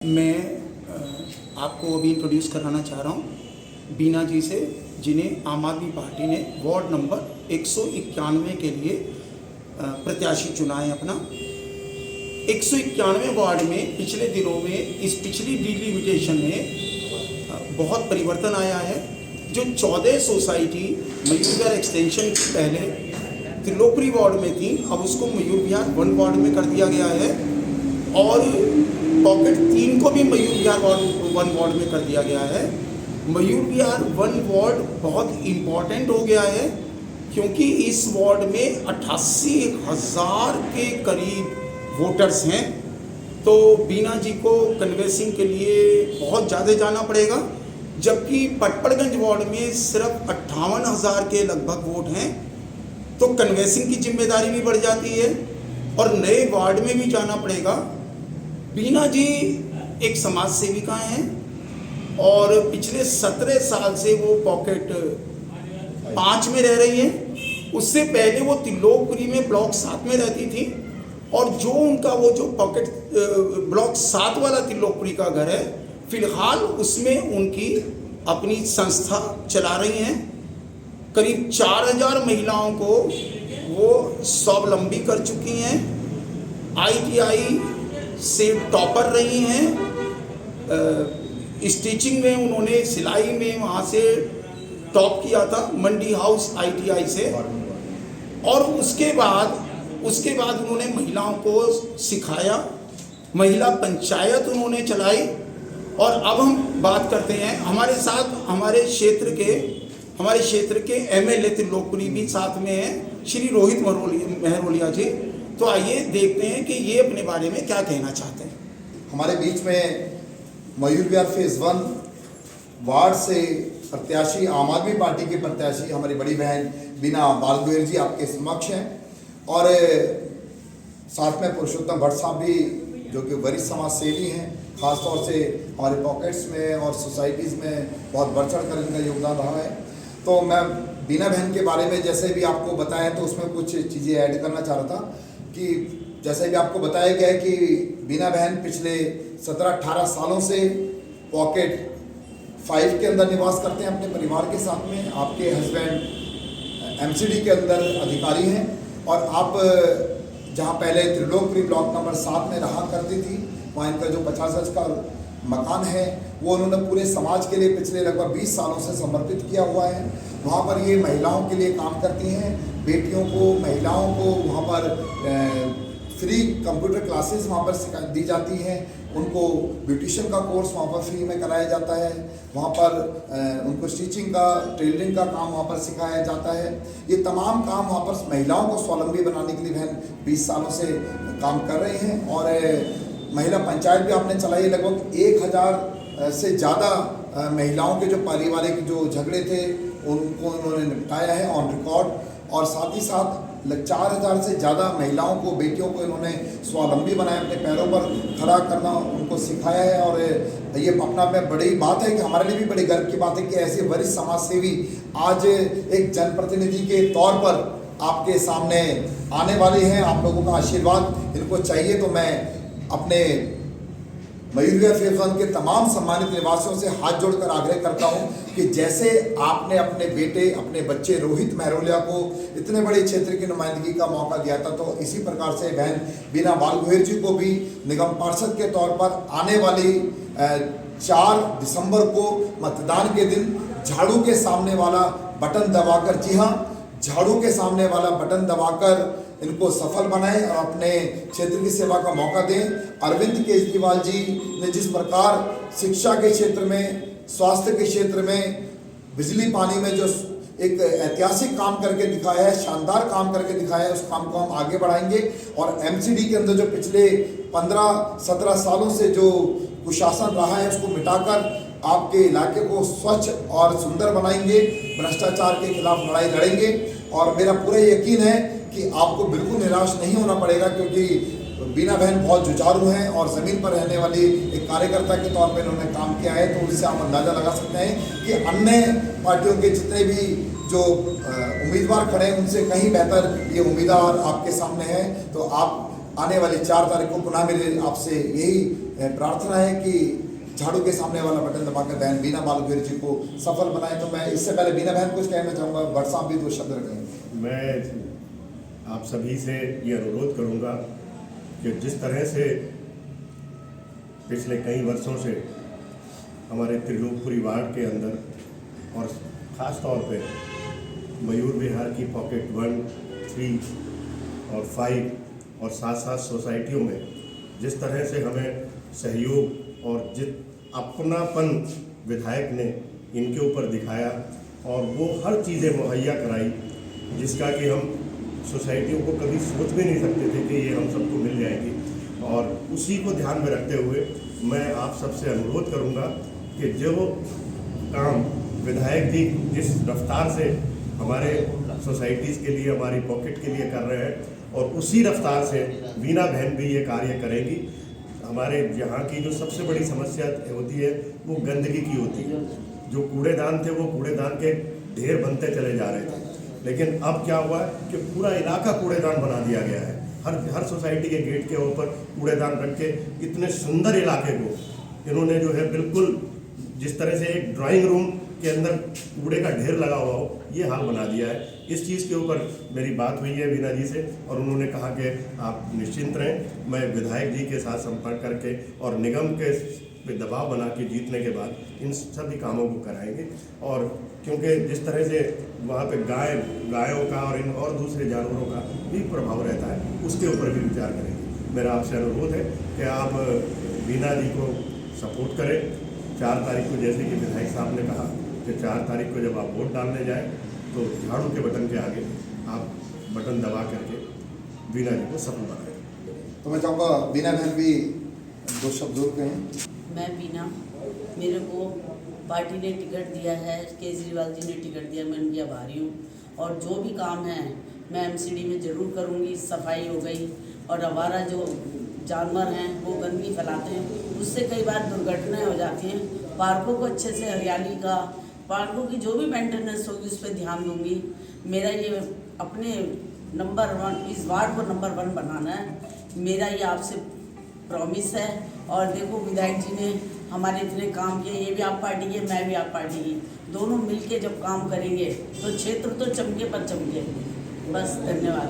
मैं आपको अभी इंट्रोड्यूस कराना चाह रहा हूँ बीना जी से, जिन्हें आम आदमी पार्टी ने वार्ड नंबर 191 के लिए प्रत्याशी चुना है अपना। 191 वार्ड में पिछले दिनों में इस पिछली डिलिमिटेशन में बहुत परिवर्तन आया है। जो 14 सोसाइटी मयूर विहार एक्सटेंशन की पहले त्रिलोकपुरी वार्ड में थी, अब उसको मयूर विहार 1 वार्ड में कर दिया गया है और पॉकेट 3 को भी मयूर विहार 1 वार्ड में कर दिया गया है। मयूर विहार 1 वार्ड बहुत इम्पॉर्टेंट हो गया है क्योंकि इस वार्ड में 88,000 के करीब वोटर्स हैं। तो बीना जी को कन्वेंसिंग के लिए बहुत ज़्यादा जाना पड़ेगा, जबकि पटपड़गंज वार्ड में सिर्फ 58,000 के लगभग वोट हैं। तो कन्वेंसिंग की जिम्मेदारी भी बढ़ जाती है और नए वार्ड में भी जाना पड़ेगा। बीना जी एक समाज सेविका हैं और पिछले 17 साल से वो पॉकेट 5 में रह रही हैं। उससे पहले वो त्रिलोकपुरी में ब्लॉक 7 में रहती थी और जो उनका वो जो पॉकेट ब्लॉक 7 वाला त्रिलोकपुरी का घर है, फिलहाल उसमें उनकी अपनी संस्था चला रही हैं। करीब 4,000 महिलाओं को वो स्वावलंबी कर चुकी हैं। ITI से टॉपर रही हैं। स्टिचिंग में उन्होंने सिलाई में वहाँ से टॉप किया था मंडी हाउस ITI से, और उसके बाद उन्होंने महिलाओं को सिखाया, महिला पंचायत उन्होंने चलाई। और अब हम बात करते हैं हमारे साथ हमारे क्षेत्र के MLA त्रिलोकपुरी भी साथ में हैं, श्री रोहित महरोलिया जी। तो आइए देखते हैं कि ये अपने बारे में क्या कहना चाहते हैं। हमारे बीच में मयूर विहार फेज 1 वार्ड से प्रत्याशी, आम आदमी पार्टी के प्रत्याशी हमारी बड़ी बहन बीना बालगोयर जी आपके समक्ष हैं, और साथ में पुरुषोत्तम भट्ट साहब भी जो कि वरिष्ठ समाज सेवी हैं, खासतौर से हमारे पॉकेट्स में और सोसाइटीज़ में बहुत बढ़ चढ़ कर इनका योगदान रहा है। तो मैं बीना बहन के बारे में जैसे भी आपको बताया तो उसमें कुछ चीज़ें ऐड करना चाह रहा था कि जैसे भी आपको बताया गया है कि बीना बहन पिछले 17-18 सालों से पॉकेट 5 के अंदर निवास करते हैं अपने परिवार के साथ में। आपके हस्बैंड MCD के अंदर अधिकारी हैं और आप जहां पहले त्रिलोकपुरी ब्लॉक नंबर 7 में रहा करती थी, वहाँ इनका जो 50 गज का मकान है वो उन्होंने पूरे समाज के लिए पिछले लगभग 20 सालों से समर्पित किया हुआ है। वहाँ पर ये महिलाओं के लिए काम करती हैं, बेटियों को, महिलाओं को वहाँ पर फ्री कंप्यूटर क्लासेस वहाँ पर दी जाती हैं, उनको ब्यूटिशियन का कोर्स वहाँ पर फ्री में कराया जाता है, वहाँ पर उनको स्टिचिंग का, टेलरिंग का काम वहाँ पर सिखाया जाता है। ये तमाम काम वहाँ पर महिलाओं को स्वावलंबी बनाने के लिए बहन 20 सालों से काम कर रहे हैं। और महिला पंचायत भी आपने चलाई, लगभग 1,000 से ज़्यादा महिलाओं के जो पारिवारिक जो झगड़े थे उनको उन्होंने निपटाया है ऑन रिकॉर्ड। और साथ ही साथ 4,000 से ज़्यादा महिलाओं को, बेटियों को इन्होंने स्वावलंबी बनाया, अपने पैरों पर खड़ा करना उनको सिखाया है। और ये अपना में बड़ी बात है कि हमारे लिए भी बड़ी गर्व की बात है कि ऐसे वरिष्ठ समाज सेवी आज एक जनप्रतिनिधि के तौर पर आपके सामने आने वाले हैं। आप लोगों का आशीर्वाद इनको चाहिए। तो मैं अपने मयूर विहार फेज 1 के तमाम सम्मानित निवासियों से हाथ जोड़कर आग्रह करता हूं कि जैसे आपने अपने बेटे, अपने बच्चे रोहित महरोलिया को इतने बड़े क्षेत्र की नुमाइंदगी का मौका दिया था, तो इसी प्रकार से बहन बीना बालगोयर जी को भी निगम पार्षद के तौर पर आने वाली 4 दिसंबर को मतदान के दिन झाड़ू के सामने वाला बटन दबाकर, जी हाँ, झाड़ू के सामने वाला बटन दबाकर इनको सफल बनाएं और अपने क्षेत्र की सेवा का मौका दें। अरविंद केजरीवाल जी ने जिस प्रकार शिक्षा के क्षेत्र में, स्वास्थ्य के क्षेत्र में, बिजली पानी में जो एक ऐतिहासिक काम करके दिखाया है, शानदार काम करके दिखाया है, उस काम को हम आगे बढ़ाएंगे। और MCD के अंदर जो पिछले 15-17 सालों से जो कुशासन रहा है उसको मिटाकर आपके इलाके को स्वच्छ और सुंदर बनाएंगे, भ्रष्टाचार के खिलाफ लड़ाई लड़ेंगे। और मेरा पूरा यकीन है कि आपको बिल्कुल निराश नहीं होना पड़ेगा, क्योंकि बीना बहन बहुत जुझारू हैं और ज़मीन पर रहने वाली एक कार्यकर्ता के तौर पर इन्होंने काम किया है। तो उससे आप अंदाज़ा लगा सकते हैं कि अन्य पार्टियों के जितने भी जो उम्मीदवार खड़े हैं उनसे कहीं बेहतर ये उम्मीदवार आपके सामने है। तो आप आने वाली 4 तारीख को पुनः मेरे आपसे यही प्रार्थना है कि झाड़ू के सामने वाला बटन दबाकर बहन बीना बालगोयर जी को सफल बनाए। तो मैं इससे पहले बीना बहन कुछ कहना चाहूँगा, भट्ट साहब भी 2 शब्द रखें। मैं आप सभी से ये अनुरोध करूँगा कि जिस तरह से पिछले कई वर्षों से हमारे त्रिलोकपुरी वार्ड के अंदर और ख़ास तौर पे मयूर विहार की पॉकेट 1, 3 और 5 और 7 सोसाइटियों में जिस तरह से हमें सहयोग और जित अपनापन विधायक ने इनके ऊपर दिखाया और वो हर चीज़ें मुहैया कराई जिसका कि हम सोसाइटियों को कभी सोच भी नहीं सकते थे कि ये हम सबको मिल जाएगी। और उसी को ध्यान में रखते हुए मैं आप सबसे अनुरोध करूंगा कि जो काम विधायक जी जिस रफ्तार से हमारे सोसाइटीज़ के लिए, हमारी पॉकेट के लिए कर रहे हैं और उसी रफ्तार से वीना बहन भी ये कार्य करेंगी। हमारे यहाँ की जो सबसे बड़ी समस्या होती है वो गंदगी की होती है। जो कूड़ेदान थे वो कूड़ेदान के ढेर बनते चले जा रहे थे, लेकिन अब क्या हुआ कि पूरा इलाका कूड़ेदान बना दिया गया है। हर सोसाइटी के गेट के ऊपर कूड़ेदान रख के इतने सुंदर इलाके को इन्होंने जो है बिल्कुल जिस तरह से एक ड्राइंग रूम के अंदर कूड़े का ढेर लगा हुआ हो, ये हाल बना दिया है। इस चीज़ के ऊपर मेरी बात हुई है वीना जी से और उन्होंने कहा कि आप निश्चिंत रहें, मैं विधायक जी के साथ संपर्क करके और निगम के पे दबाव बना के जीतने के बाद इन सभी कामों को कराएंगे। और क्योंकि जिस तरह से वहाँ पे गायों का और इन और दूसरे जानवरों का भी प्रभाव रहता है, उसके ऊपर भी विचार करेंगे। मेरा आपसे अनुरोध है कि आप वीना जी को सपोर्ट करें। 4 तारीख को जैसे कि विधायक साहब ने कहा कि 4 तारीख को जब आप वोट डालने जाएँ तो झाड़ू के बटन के आगे आप बटन दबा करके वीना जी को सफल बनाएं। तो मैं चाहूँगा बीना बहन भी 2 शब्द जरूर कहें। मैं बीना, मेरे को पार्टी ने टिकट दिया है, केजरीवाल जी ने टिकट दिया, मैं उनकी आभारी हूँ। और जो भी काम है मैं एमसीडी में ज़रूर करूँगी। सफाई हो गई और हमारा जो जानवर हैं वो गंदगी फैलाते हैं, उससे कई बार दुर्घटनाएं हो जाती हैं। पार्कों को अच्छे से हरियाली का, पार्कों की जो भी मेंटेनेंस होगी उस पर ध्यान दूँगी। मेरा ये अपने नंबर 1 इस वार्ड को नंबर 1 बनाना है, मेरा ये आपसे प्रॉमिस है। और देखो विधायक जी ने हमारे इतने काम किए, ये भी आप पार्टी के, मैं भी आप पार्टी की, दोनों मिलके जब काम करेंगे तो क्षेत्र तो चमके पर चमके। बस, धन्यवाद।